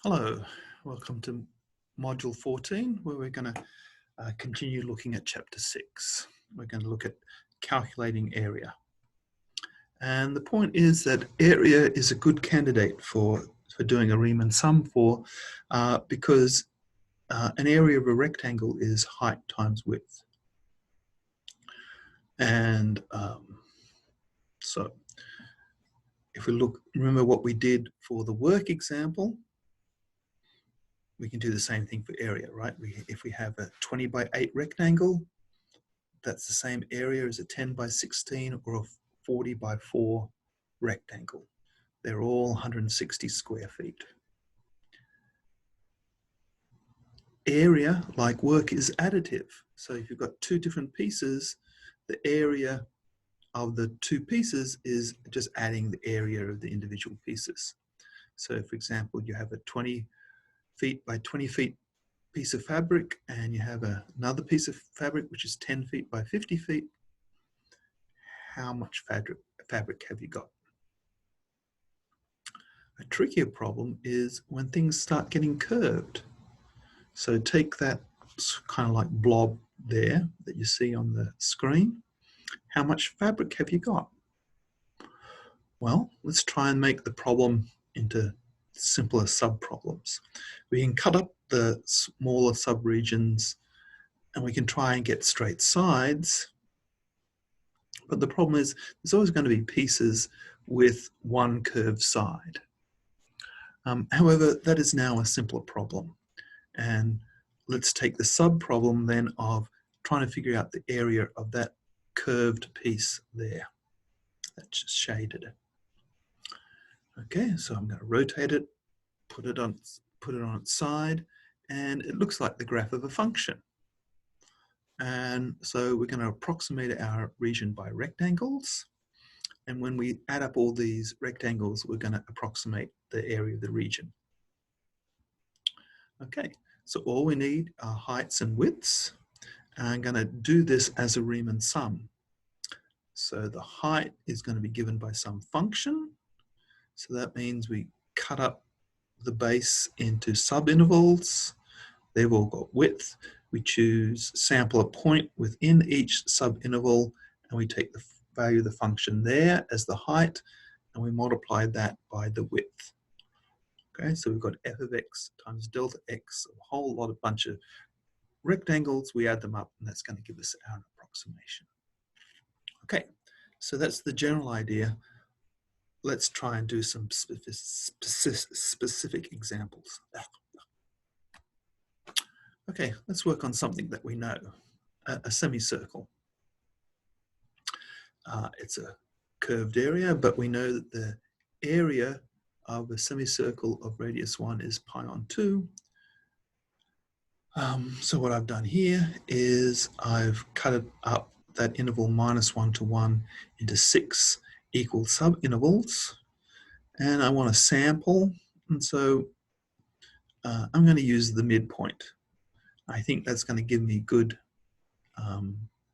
Hello, welcome to Module 14, where we're going to continue looking at Chapter 6. We're going to look at calculating area. And the point is that area is a good candidate for doing a Riemann sum for, because an area of a rectangle is height times width. And so if we remember what we did for the work example, we can do the same thing for area, right? If we have a 20 by 8 rectangle, that's the same area as a 10 by 16 or a 40 by 4 rectangle. They're all 160 square feet. Area, like work, is additive. So if you've got two different pieces, the area of the two pieces is just adding the area of the individual pieces. So for example, you have a 20 feet by 20 feet piece of fabric, and you have another piece of fabric which is 10 feet by 50 feet. How much fabric have you got? A trickier problem is when things start getting curved. So take that kind of like blob there that you see on the screen. How much fabric have you got? Well, let's try and make the problem into simpler sub-problems. We can cut up the smaller sub-regions and we can try and get straight sides. But the problem is there's always going to be pieces with one curved side. However, that is now a simpler problem. And let's take the sub-problem then of trying to figure out the area of that curved piece there. That's just shaded. Okay, so I'm going to rotate it, put it on its side, and it looks like the graph of a function. And so we're going to approximate our region by rectangles. And when we add up all these rectangles, we're going to approximate the area of the region. Okay, so all we need are heights and widths. And I'm going to do this as a Riemann sum. So the height is going to be given by some function. So that means we cut up the base into subintervals. They've all got width. We choose sample a point within each subinterval, and we take the value of the function there as the height, and we multiply that by the width. Okay, so we've got f of x times delta x, a whole lot of bunch of rectangles. We add them up, and that's going to give us our approximation. Okay, so that's the general idea. Let's try and do some specific examples. Okay, let's work on something that we know, a semicircle. It's a curved area, but we know that the area of a semicircle of radius 1 is pi on 2. So what I've done here is I've cut it up that interval -1 to 1 into 6 equal subintervals, and I want to sample, and so I'm going to use the midpoint. I think that's going to give me good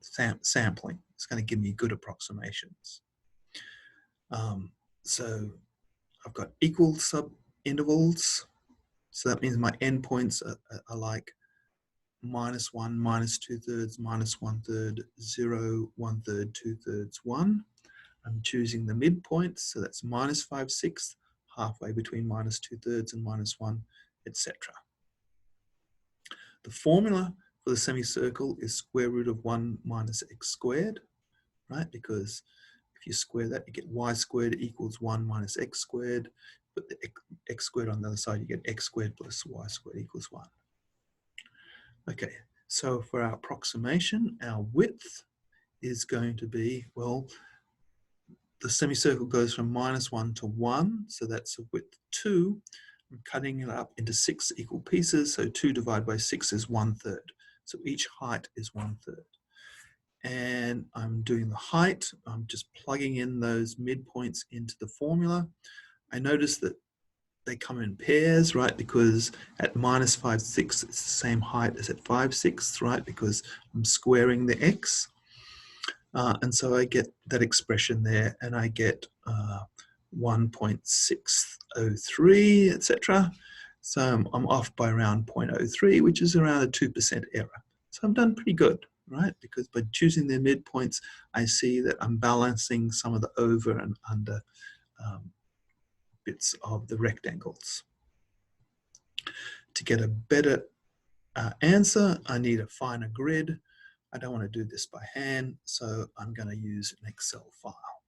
sampling. It's going to give me good approximations. So I've got equal subintervals, so that means my endpoints are like -1, -2/3, -1/3, 0, 1/3, 2/3, 1. I'm choosing the midpoint, so that's -5/6, halfway between -2/3 and -1, etc. The formula for the semicircle is square root of 1 minus x squared, right? Because if you square that, you get y squared equals 1 minus x squared. Put the x squared on the other side, you get x squared plus y squared equals 1. Okay, so for our approximation, our width is going to be, well, the semicircle goes from -1 to 1, so that's a width 2. I'm cutting it up into 6 equal pieces, so 2 divided by 6 is 1/3. So each height is 1/3. And I'm doing the height, I'm just plugging in those midpoints into the formula. I notice that they come in pairs, right? Because at -5/6, it's the same height as at 5/6, right? Because I'm squaring the x. And so I get that expression there, and I get 1.603, etc. So I'm off by around 0.03, which is around a 2% error. So I've done pretty good, right? Because by choosing the midpoints, I see that I'm balancing some of the over and under bits of the rectangles. To get a better answer, I need a finer grid. I don't want to do this by hand, so I'm going to use an Excel file.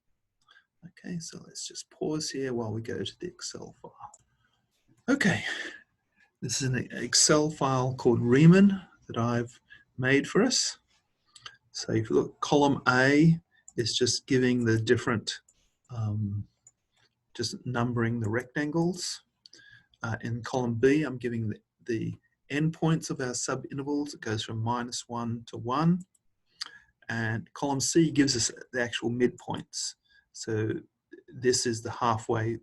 Okay, so let's just pause here while we go to the Excel file. Okay, this is an Excel file called Riemann that I've made for us. So if you look, column A is just giving the different, just numbering the rectangles. In column B, I'm giving the endpoints of our sub-intervals. It goes from -1 to 1. And column C gives us the actual midpoints. So this is the halfway.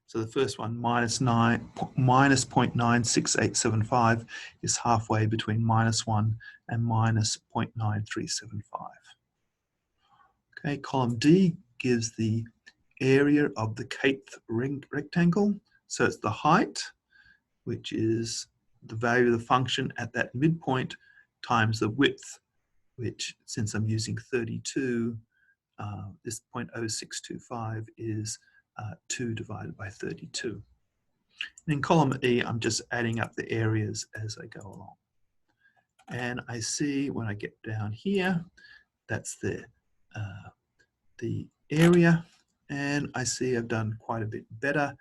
So the first one, minus 0.96875, is halfway between -1 and -0.9375. Okay, column D gives the area of the kth rectangle. So it's the height, which is the value of the function at that midpoint times the width, which, since I'm using 32, this 0.0625 is 2 divided by 32. And in column E, I'm just adding up the areas as I go along. And I see when I get down here, that's the area. And I see I've done quite a bit better.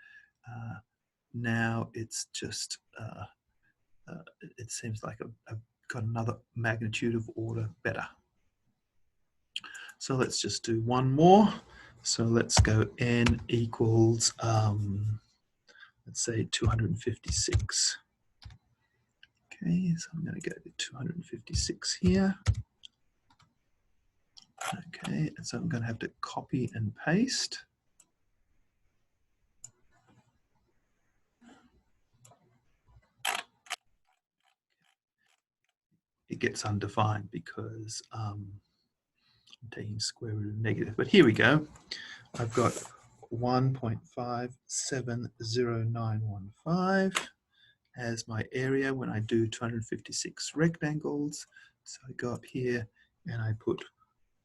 Now it's just, it seems like I've got another magnitude of order better. So let's just do one more. So let's go n equals, let's say 256. Okay, so I'm going to go to 256 here. Okay, and so I'm going to have to copy and paste. It gets undefined because I'm taking square root of negative. But here we go. I've got 1.570915 as my area when I do 256 rectangles. So I go up here and I put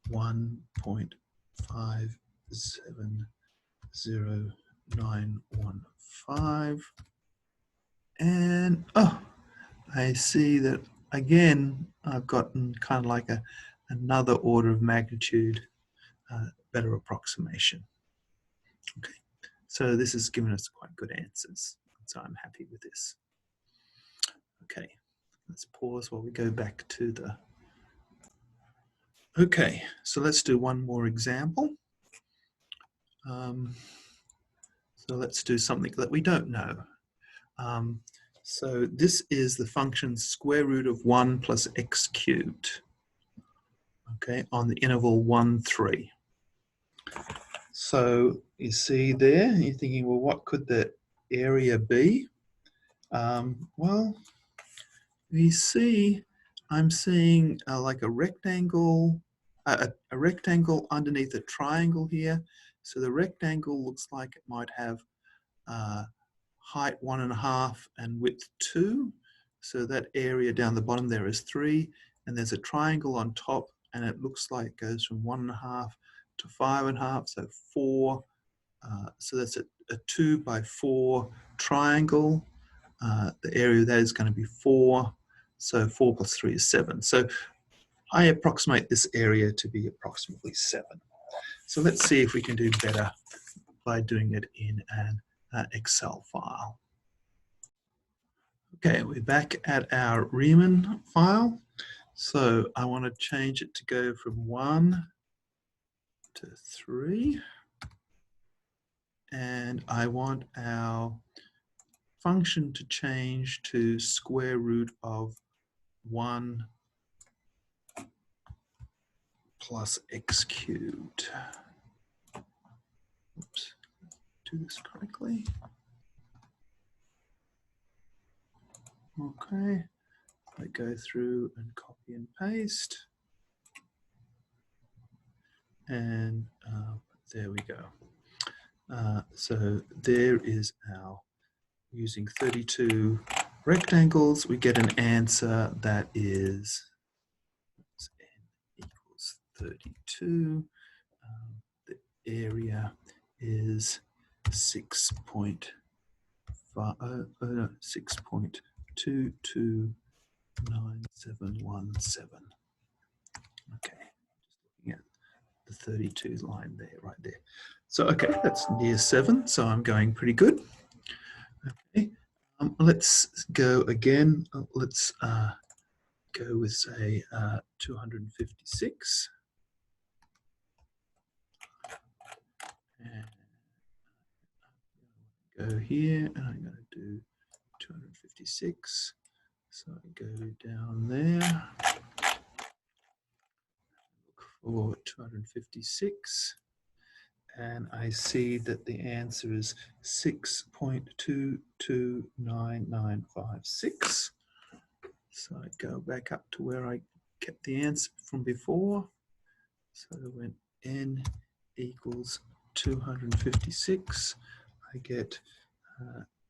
1.570915, and I see that again I've gotten kind of like another order of magnitude better approximation. Okay, so this has given us quite good answers, so I'm happy with this. Okay, let's pause while we go back to the. Okay, so let's do one more example. So let's do something that we don't know. So this is the function square root of 1 plus x cubed, okay, on the interval 1, 3. So you see there, you're thinking, well, what could the area be? Well, you see, I'm seeing like a rectangle underneath a triangle here. So the rectangle looks like it might have height 1.5 and width 2. So that area down the bottom there is 3. And there's a triangle on top, and it looks like it goes from 1.5 to 5.5, so 4. So that's a 2 by 4 triangle. The area of that is going to be 4. So 4 plus 3 is 7. So I approximate this area to be approximately 7. So let's see if we can do better by doing it in an Excel file. Okay, we're back at our Riemann file. So I want to change it to go from 1 to 3. And I want our function to change to square root of 1 plus x cubed. Oops, do this correctly. Okay, I go through and copy and paste. And there we go. So there is our using 32 rectangles, we get an answer that is n equals 32. The area is 6.229717. Okay, just looking at the 32 line there, right there. So, okay, that's near 7, so I'm going pretty good. Okay, let's go again. Let's go with, say, 256. And go here, and I'm going to do 256. So I go down there, look for 256, and I see that the answer is 6.229956. So I go back up to where I kept the answer from before. So when n equals 256, I get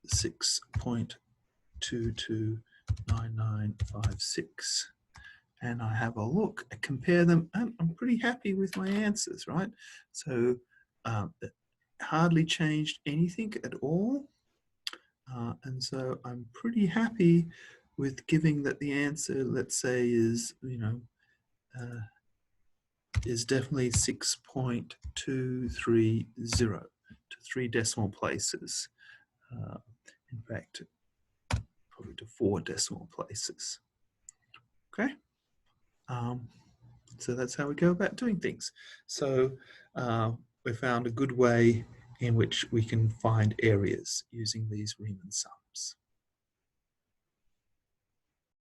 6.229956. And I have a look, I compare them, and I'm pretty happy with my answers, right? So it hardly changed anything at all. And so I'm pretty happy with giving that the answer, let's say, is, is definitely 6.230 to 3 decimal places. In fact, probably to 4 decimal places. Okay. So that's how we go about doing things. So we found a good way in which we can find areas using these Riemann sums.